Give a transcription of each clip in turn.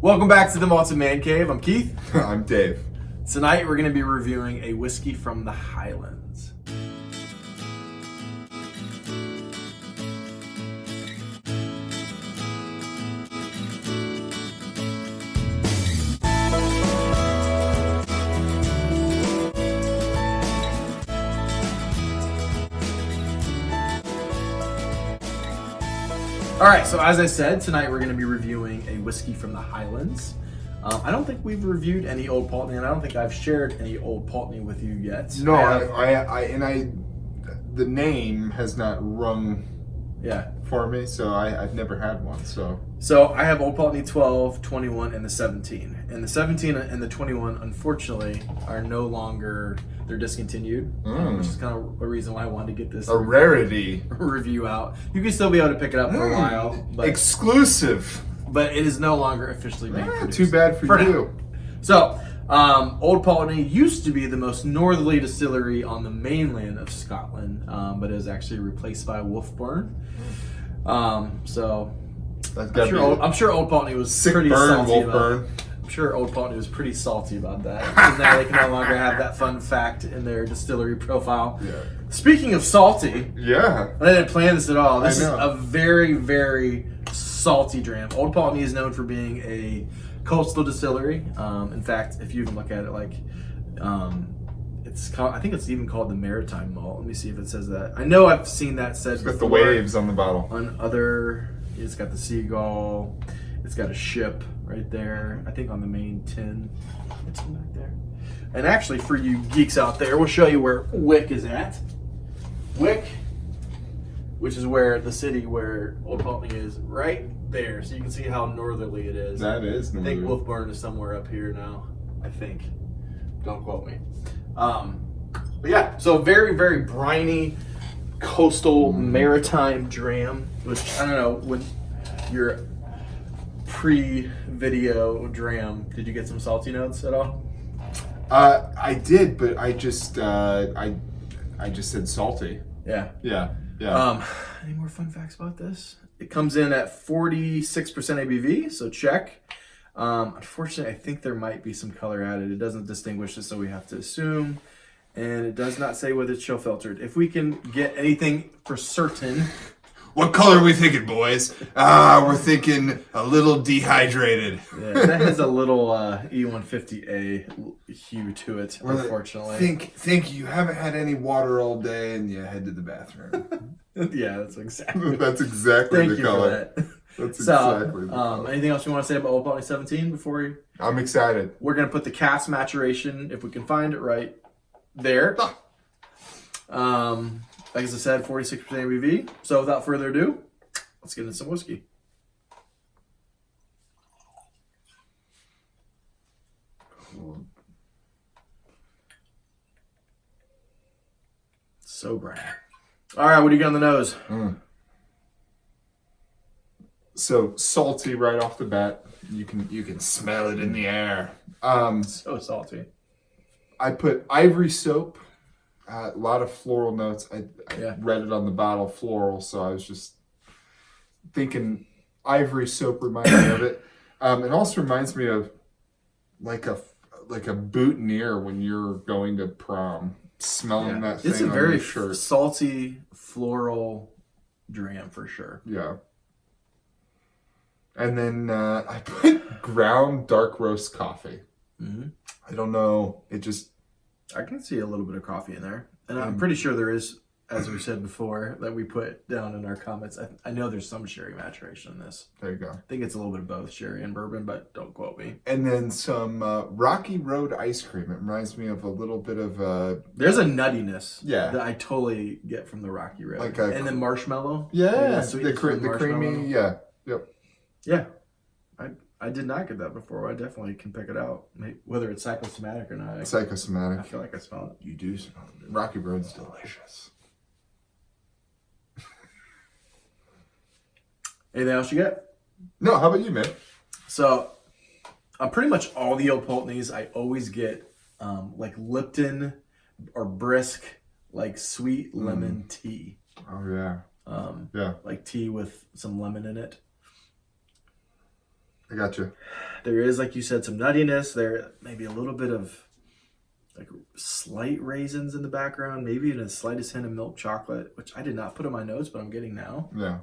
Welcome back to the Malted Man Cave. I'm Keith. I'm Dave. Tonight we're going to be reviewing a whiskey from the Highlands. All right, so as I said, tonight we're going to be reviewing a whiskey from the Highlands. I don't think we've reviewed any Old Pulteney, and I don't think I've shared any Old Pulteney with you yet. No, the name has not rung for me, so I've never had one. So I have Old Pulteney 12, 21, and the 17. And the 17 and the 21, unfortunately, are no longer, they're discontinued, which is kind of a reason why I wanted to get this rarity review out. You can still be able to pick it up for a while. But, exclusive. But it is no longer officially being produced. Too bad for you. So, Old Pulteney used to be the most northerly distillery on the mainland of Scotland, but is actually replaced by Wolfburn. So I'm sure Old Pulteney was pretty salty about it. I'm sure Old Pulteney was pretty salty about that. Because now they can no longer have that fun fact in their distillery profile. Yeah. Speaking of salty, I didn't plan this at all. This is a very, very salty dram. Old Pulteney is known for being a coastal distillery. In fact, if you even look at it, like it's called, I think it's even called the Maritime Malt. Let me see if it says that. I know I've seen that said. It's got the waves on the bottle. On other, it's got the seagull. It's got a ship right there. I think on the main tin. It's back there. And actually, for you geeks out there, we'll show you where Wick is at. Wick, which is where the city where Old Pulteney is, right there. So you can see how northerly it is. That is northerly. I think Wolfburn is somewhere up here now. I think. Don't quote me. But yeah, so very, very briny, coastal, maritime dram. Which, I don't know, when your pre-video dram, did you get some salty notes at all? I did, but I just said salty. Yeah. Any more fun facts about this? It comes in at 46% ABV, so check. Unfortunately, I think there might be some color added. It doesn't distinguish it, so we have to assume. And it does not say whether it's chill filtered. If we can get anything for certain. What color are we thinking, boys? We're thinking a little dehydrated. Yeah, that has a little E150A hue to it, unfortunately. Think you haven't had any water all day and you head to the bathroom. Yeah, that's exactly. That's exactly the color. That's exactly the color. Anything else you want to say about Old Pulteney 17 before we? I'm excited. We're gonna put the cask maturation, if we can find it right there. Like as I said, 46% ABV. So without further ado, let's get into some whiskey. So bright. All right, what do you got on the nose? So salty right off the bat. You can smell it in the air. So salty. I put ivory soap. A lot of floral notes. I read it on the bottle, floral, so I was just thinking ivory soap reminds me of it. It also reminds me of like a boutonniere when you're going to prom, smelling that thing. It's a very salty floral dram for sure. Yeah. And then I put ground dark roast coffee. Mm-hmm. I don't know. I can see a little bit of coffee in there. And I'm pretty sure there is, as we said before, that we put down in our comments. I know there's some sherry maturation in this. There you go. I think it's a little bit of both sherry and bourbon, but don't quote me. And then some Rocky Road ice cream. It reminds me of a little bit of there's a nuttiness that I totally get from the Rocky Road. And then marshmallow. Yeah, the creamy, Yep. Yeah. I did not get that before. I definitely can pick it out, whether it's psychosomatic or not. Psychosomatic. I feel like I smell it. You do smell it. Rocky Road's delicious. Anything else you get? No, how about you, man? So, on pretty much all the Old Pulteneys, I always get like Lipton or brisk, like sweet lemon tea. Oh, yeah. Like tea with some lemon in it. I got you. There is, like you said, some nuttiness. There maybe a little bit of like slight raisins in the background, maybe even the slightest hint of milk chocolate, which I did not put in my notes, but I'm getting now. Yeah.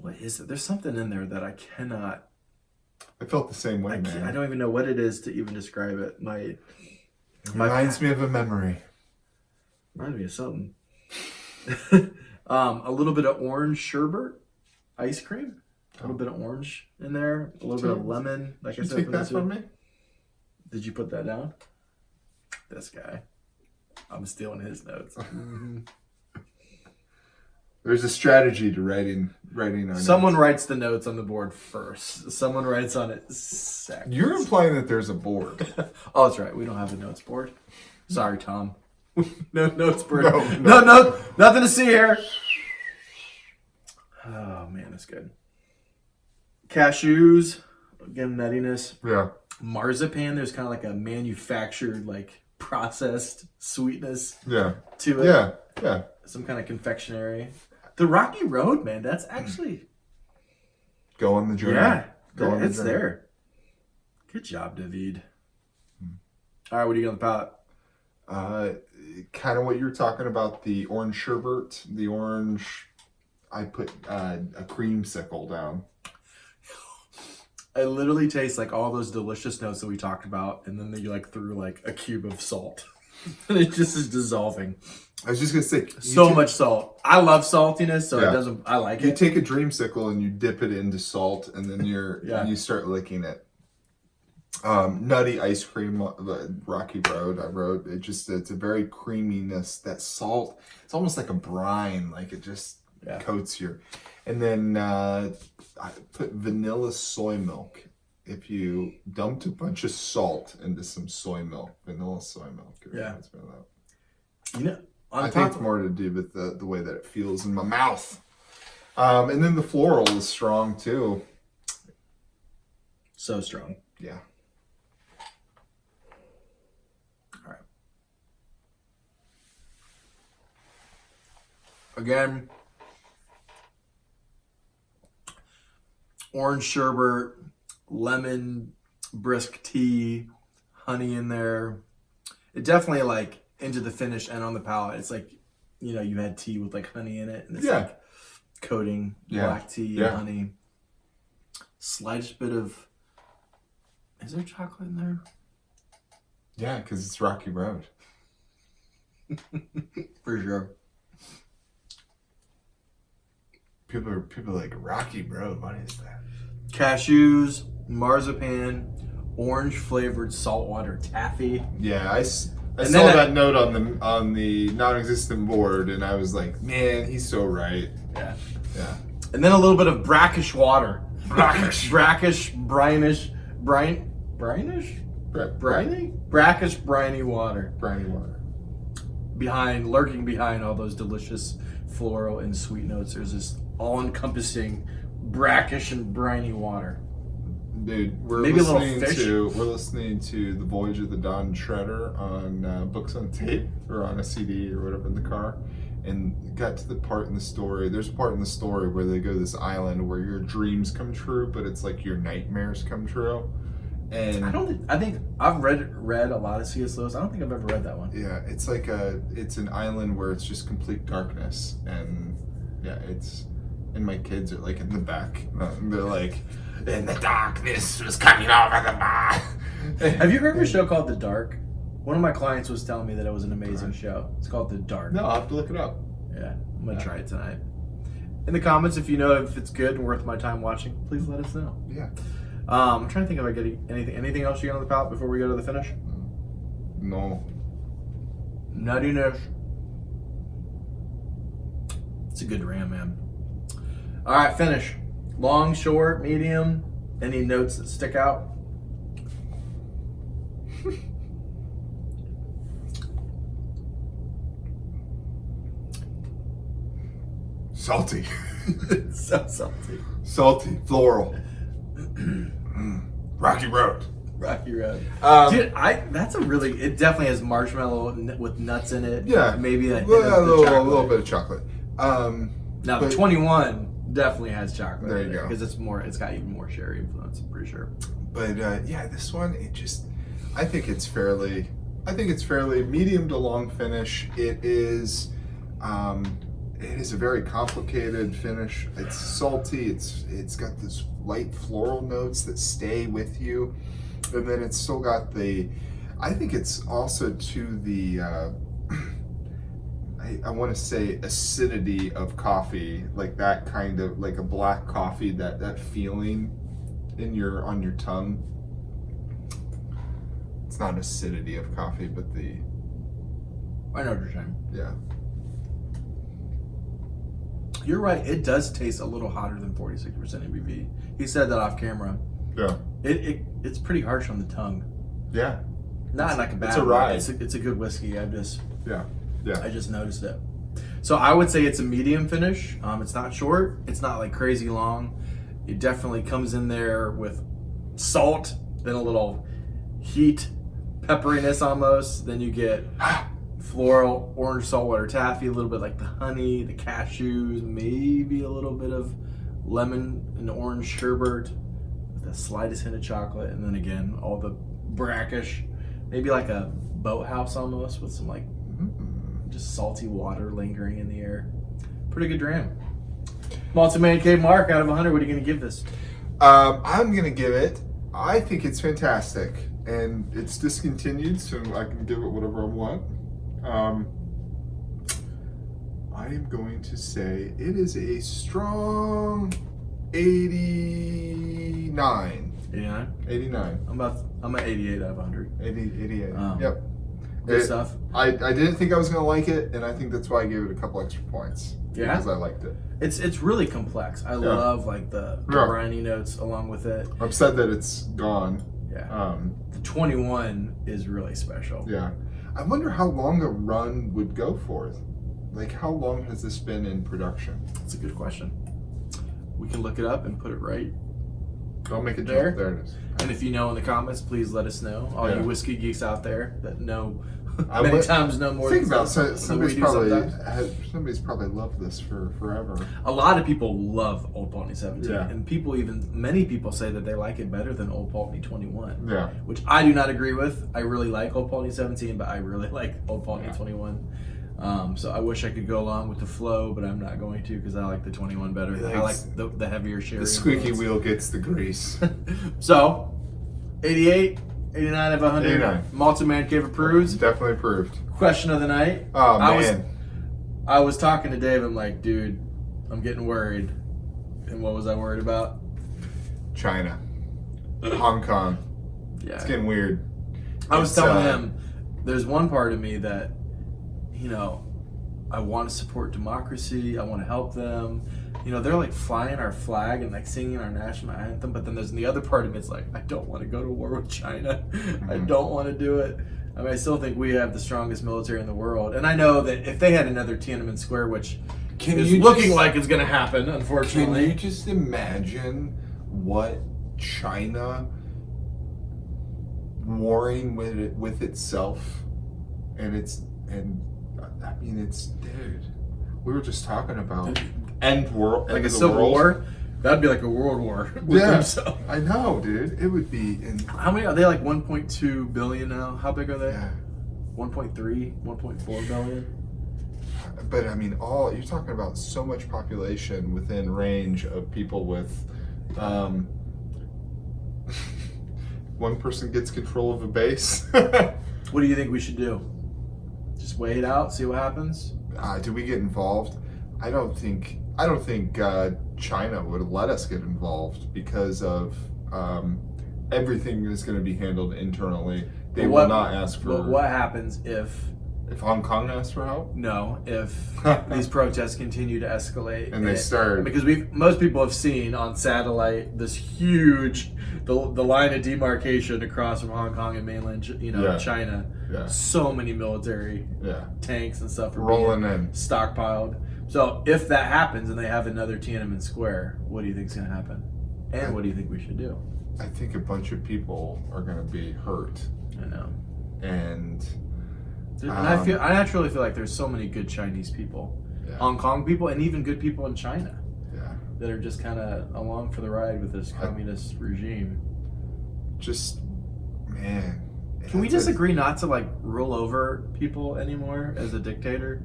What is it? There's something in there that I cannot. I felt the same way, man. I don't even know what it is to even describe it. It reminds me of a memory. Reminds me of something. A little bit of orange sherbet ice cream. A little bit of orange in there. A little bit of lemon. Like I said, take that from me. Did you put that down? This guy. I'm stealing his notes. There's a strategy to writing our Someone notes. writes the notes on the board first. Someone writes on it second. You're implying that there's a board. Oh, that's right. We don't have a notes board. Sorry, Tom. No notes board. No. No, nothing to see here. Oh, man, that's good. Cashews. Again, nuttiness. Yeah. Marzipan. There's kind of like a manufactured, like processed sweetness Yeah. to it. Yeah. Yeah. Some kind of confectionery. The Rocky Road, man. That's actually... Go on the journey. Yeah. Go on the It's journey. there. Good job, David. All right, what do you got on the palate? Kind of what you were talking about, the orange sherbet, the orange. I put a creamsicle down. I literally taste like all those delicious notes that we talked about, and then you like threw like a cube of salt, and it just is dissolving. I was just gonna say Much salt. I love saltiness, so Yeah. it doesn't. I like You it. take a dreamsicle and you dip it into salt, and then and you start licking it. Nutty ice cream, Rocky Road. I wrote it. It's a very creaminess. That salt. It's almost like a brine. Like it just coats your. And then I put vanilla soy milk. If you dumped a bunch of salt into some soy milk, vanilla soy milk. You know, I think it's more to do with the way that it feels in my mouth. And then the floral is strong too. So strong. Yeah. All right. Again, orange sherbet, lemon, brisk tea, honey in there. It definitely like into the finish and on the palate. It's like, you know, you had tea with like honey in it, and it's like coating black tea and honey. Slightest bit of. Is there chocolate in there? Yeah, because it's Rocky Road. For sure. People are like, Rocky Road, what is that? Cashews, marzipan, orange flavored saltwater taffy. Yeah, I saw that note on the non-existent board, and I was like, man, he's so right. Yeah. Yeah. And then a little bit of brackish water. Brackish. Brackish, brinish, brinish? Briny? Brackish, briny water. Briny water. Lurking behind all those delicious floral and sweet notes, there's this all-encompassing brackish and briny water. Dude, we're Maybe listening a little fish. We're listening to The Voyage of the Dawn Treader on Books on Tape or on a CD or whatever in the car, and got to the part in the story. There's a part in the story where they go to this island where your dreams come true, but it's like your nightmares come true. And I think I've read a lot of C.S. Lewis. I don't think I've ever read that one. Yeah, it's like it's an island where it's just complete darkness, and and my kids are like in the back. They're like, and the darkness was coming over the bar. Have you heard of a show called The Dark? One of my clients was telling me that it was an amazing show. It's called The Dark. No, I'll have to look it up. Yeah, I'm gonna try it tonight. In the comments, if you know if it's good and worth my time watching, please let us know. Yeah. I'm trying to think if I get anything else you got on the palate before we go to the finish. No. Nuttiness. It's a good ram, man. All right, finish. Long, short, medium. Any notes that stick out? Salty. So salty. Salty. Floral. Rocky Road. Rocky Road. Dude, it definitely has marshmallow with nuts in it. Yeah. Maybe a little bit of chocolate. Now, the 21 definitely has chocolate. There you go. Because it's got even more sherry influence, I'm pretty sure. But yeah, this one, I think it's fairly medium to long finish. It is a very complicated finish. It's salty. It's got this light floral notes that stay with you, and then it's still got I think it's also to the I want to say acidity of coffee, like that kind of like a black coffee, that feeling on your tongue. It's not acidity of coffee, but I know what you're saying. Yeah. You're right. It does taste a little hotter than 46% ABV. He said that off camera. Yeah. It's pretty harsh on the tongue. Yeah. Not like a bad. It's a ride. It's a good whiskey. I just noticed it. So I would say it's a medium finish. It's not short. It's not like crazy long. It definitely comes in there with salt, then a little heat, pepperiness almost. Then you get floral, orange saltwater taffy, a little bit like the honey, the cashews, maybe a little bit of lemon and orange sherbet with the slightest hint of chocolate, and then again all the brackish, maybe like a boathouse almost with some like just salty water lingering in the air. Pretty good dram. Malted Man Cave, Mark, out of 100, what are you going to give this? I'm going to give it, I think it's fantastic, and it's discontinued, so I can give it whatever I want. I am going to say it is a strong 89. 89? 89. I'm at 88 out of 100. 88. Yep. Good stuff. I didn't think I was going to like it, and I think that's why I gave it a couple extra points. Yeah? Because I liked it. It's really complex. I love like the briny notes along with it. I'm sad that it's gone. Yeah. The 21 is really special. Yeah. I wonder how long a run would go for. Like, how long has this been in production? That's a good question. We can look it up and put it right. I'll make it there. Jump. There it is. And if you know in the comments, please let us know. All you whiskey geeks out there that know times know more. Think about somebody's probably sometimes. loved this for forever. A lot of people love Old Pulteney 17, Yeah. and many people say that they like it better than Old Pulteney 21. Yeah. Which I do not agree with. I really like Old Pulteney 17, but I really like Old Pulteney 21. So I wish I could go along with the flow, but I'm not going to because I like the 21 better. I like the heavier sherry. The squeaky influence. wheel gets the grease. So, 88, 89 out of 100. 89. Malted Man Cave approves. Definitely approved. Question of the night. Oh, man. I was talking to Dave. I'm like, dude, I'm getting worried. And what was I worried about? China. Hong Kong. Yeah. It's getting weird. I was telling him, there's one part of me that, I want to support democracy. I want to help them. They're like flying our flag and like singing our national anthem. But then there's the other part of me. It's like, I don't want to go to war with China. I don't want to do it. I mean, I still think we have the strongest military in the world. And I know that if they had another Tiananmen Square, which is looking like it's going to happen, unfortunately. Can you just imagine what China warring with itself dude, we were just talking about end world, like end a of the civil world. war. That'd be like a world war. With themselves. I know, dude. It would be. How many are they? Like 1.2 billion now. How big are they? Yeah. 1.3, 1.4 billion. But I mean, you're talking about so much population within range of people with. One person gets control of a base. What do you think we should do? Just wait it out, see what happens? Do we get involved? I don't think China would let us get involved because of everything is going to be handled internally. They will not ask for. But what happens if Hong Kong asks for help? No, if these protests continue to escalate and they start, because most people have seen on satellite this huge the line of demarcation across from Hong Kong and mainland China. Yeah. So many military tanks and stuff are rolling in, stockpiled. So if that happens and they have another Tiananmen Square, what do you think's going to happen? And what do you think we should do? I think a bunch of people are going to be hurt. I know. And I naturally feel like there's so many good Chinese people, Hong Kong people, and even good people in China. Yeah. that are just kind of along for the ride with this communist regime. Just, man. Can we just agree not to like rule over people anymore as a dictator?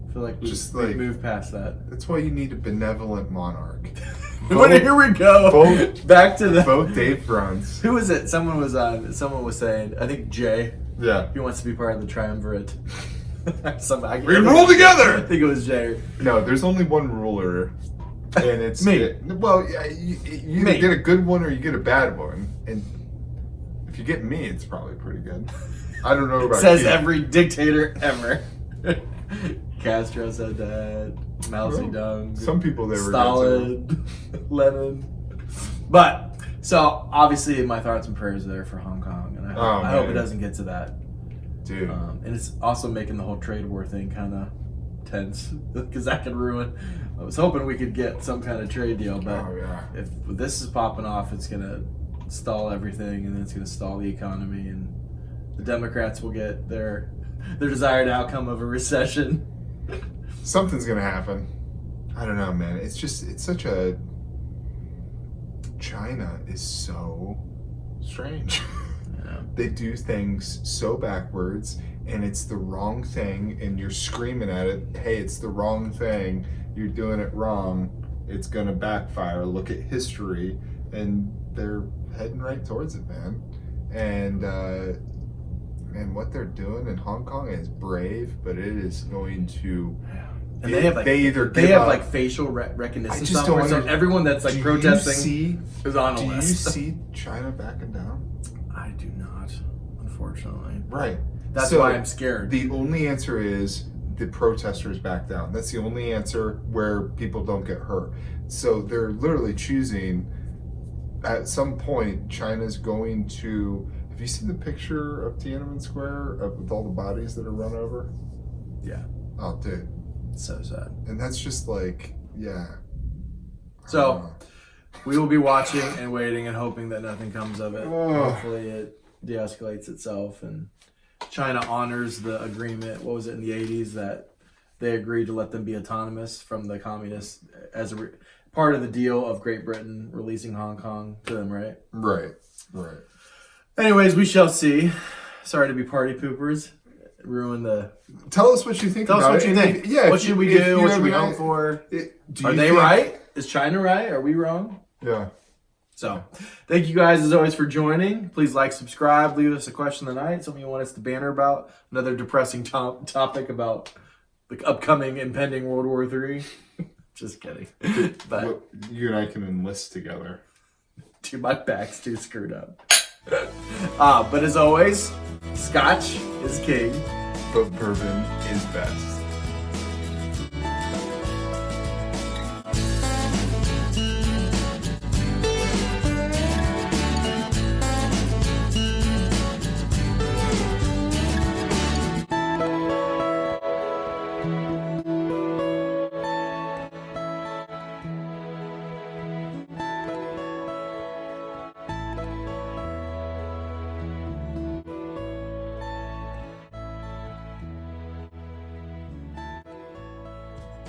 I feel like we've moved past that. That's why you need a benevolent monarch. Here we go. Back to the vote Dave Bruns. Who was it? Someone was saying, I think Jay. Yeah. He wants to be part of the triumvirate. We rule together. I think it was Jay. No, there's only one ruler, and it's me. You either get a good one or you get a bad one, and if you get me, it's probably pretty good. I don't know about says you. Every dictator ever. Castro said that. Mao Zedong. Some people they were Stalin, Lenin. But so obviously my thoughts and prayers there for Hong Kong, and I hope it doesn't get to that. Dude. And it's also making the whole trade war thing kind of tense because that could ruin. I was hoping we could get some kind of trade deal, but if this is popping off, it's gonna stall everything, and then it's gonna stall the economy, and the Democrats will get their desired outcome of a recession. Something's gonna happen. I don't know, man. It's such a. China is so strange. They do things so backwards, and it's the wrong thing, and you're screaming at it, hey, it's the wrong thing, you're doing it wrong, it's gonna backfire, look at history, and they're heading right towards it, man. And what they're doing in Hong Kong is brave, but it is going to... And they have like facial recognition software, so everyone that's like protesting is on a list. Do you see China backing down? I do not, unfortunately. Right. That's why I'm scared. The only answer is the protesters back down. That's the only answer where people don't get hurt. So they're literally choosing, at some point, China's going to... Have you seen the picture of Tiananmen Square with all the bodies that are run over? Yeah. Oh, dude. So sad. And that's just like, yeah. So, we will be watching and waiting and hoping that nothing comes of it. Hopefully it de-escalates itself and China honors the agreement, what was it, in the 80s, that they agreed to let them be autonomous from the communists as a part of the deal of Great Britain releasing Hong Kong to them, right? Right. Anyways, we shall see. Sorry to be party poopers. Ruin the... Tell us what you think about it. Tell us what you think. What should we do? What should we hope for? Are they right? Is China right? Are we wrong? Yeah. So, thank you guys as always for joining. Please like, subscribe, leave us a question of the night, something you want us to banter about, another depressing topic about the upcoming impending World War III. Just kidding. But you and I can enlist together. Dude, my back's too screwed up. But as always, Scotch is king. But bourbon is best.